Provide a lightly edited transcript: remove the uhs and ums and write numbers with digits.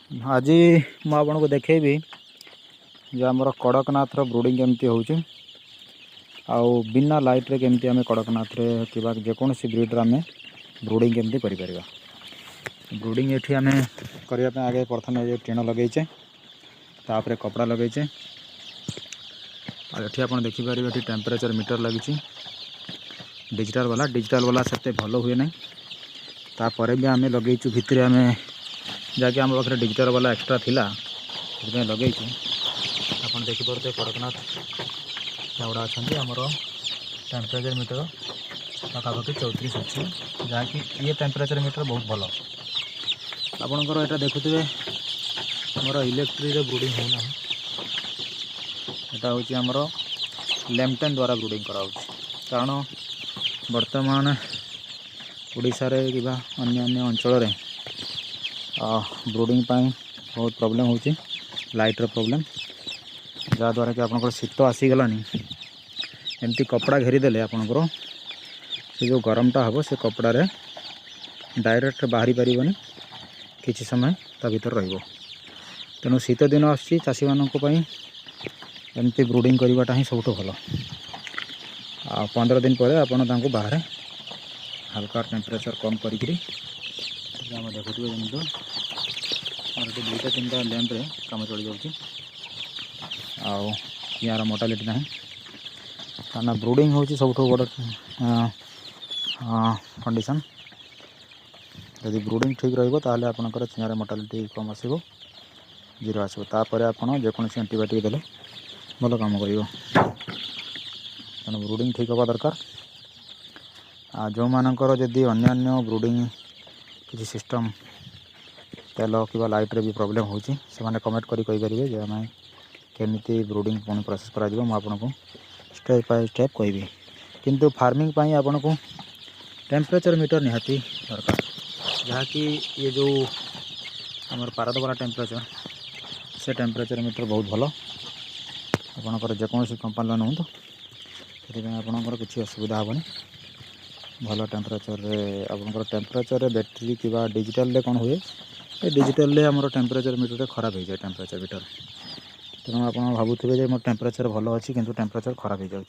आज ମୁଁ ଆପଣଙ୍କୁ ଦେଖେଇବି ଯେ ଆମର କଡ଼କନାଥର ବ୍ରୁଡ଼ିଂ କେମିତି ହେଉଛି ଆଉ ବିନା ଲାଇଟ୍ରେ କେମିତି ଆମେ କଡ଼କନାଥରେ କିମ୍ବା ଯେକୌଣସି ବ୍ରିଡ଼୍ରେ ଆମେ ବ୍ରୁଡ଼ିଂ କେମିତି କରିପାରିବା। ବ୍ରୁଡ଼ିଂ ଏଠି ଆମେ କରିବା ପାଇଁ ଆଗେ ପ୍ରଥମେ ଟିଣ ଲଗେଇଛେ, ତାପରେ କପଡ଼ା ଲଗେଇଛେ ଆଉ ଏଠି ଆପଣ ଦେଖିପାରିବେ ଏଠି टेम्परेचर मीटर लगी डिजिटल वाला सेते भल हुए ना। तापर भी आम लगेचु भितर आम जहाँकि आम पाखे डिजिटल वाला एक्सट्रा थिला से लगेचु। आप देखिपे कड़कनाथ गुड़ा अच्छा आमर टेम्परेचर मीटर पाखापाखि 34 अच्छी, जहाँकि ये टेम्परेचर मीटर बहुत भल। आपणकर यहाँ देखुए आमर इलेक्ट्रिक ब्रुडिंग होना, यहाँ हूँ आमर लैम्पटेन द्वारा ब्रुडिंग कराऊँ, कारण वर्तमान ओडिशा रे कि अन्य अन्य अंचल ब्रुडिंग बहुत प्रॉब्लम होची, लाइटर प्रॉब्लम, जहाँद्वारा कि आपंकर शीत आसीगलानी एमती कपड़ा घेरीदेले आपंकर से जो गरमटा हम से कपड़ा रे डायरेक्ट बाहरी पारिबनी, किसी समय ता भीतर रहिबो। तेणु शीत दिन आसी चाषी मानक पई एमती ब्रुडिंग करवाटा ही सबुठ भल। 15 दिन पर आपन तांको बाहर हल्का टेम्परेचर कम करी आम देखुए जमी तो दुईटा 3टा लैंप रे काम चली जाऊँगी। यार मोटालिटी ना कारण ब्रुडिंग हूँ सब बड़ कंडीशन। यदि ब्रुडिंग ठीक रहिबो ताले आपनकर चिंयार मोटालिटी कम आसीबो, जीरो आसीबो। तापर आपन जेकोसी एंटीबायोटिक देले भल काम करिवो। तेणु ब्रुडिंग ठीक हवा दरकार। जो मानकर जदि अन्य ब्रुडिंग किसी सिस्टम तेल कि लाइट्रे भी प्रॉब्लम होची से माने कमेंट करी कहिपारिबे जे आमे केमिति ब्रुडिंग पुणी प्रोसेस करा जिवो। मु आपनको स्टेप बाय स्टेप कहबी, किंतु फार्मिंग पई आपनको टेम्परेचर मीटर निहाती दरकार, जहाँकि ये जो आमर पारद वाला टेम्परेचर से टेम्परेचर मीटर बहुत भल। आपणकर जेकोसी कंपानी नुँ से आपणकर किसी असुविधा हेनी। भल टेम्परेचर आपंकर टेम्परेचर बैटेरी कि डिजिटल कौन हुए डिजिटल आमर टेम्परेचर मीटर खराब हो जाए टेम्परेचर मीटर। तेणु आप भावुवे मोर टेम्परेचर भल अच्छी किंतु टेम्परेचर खराब हो जाए।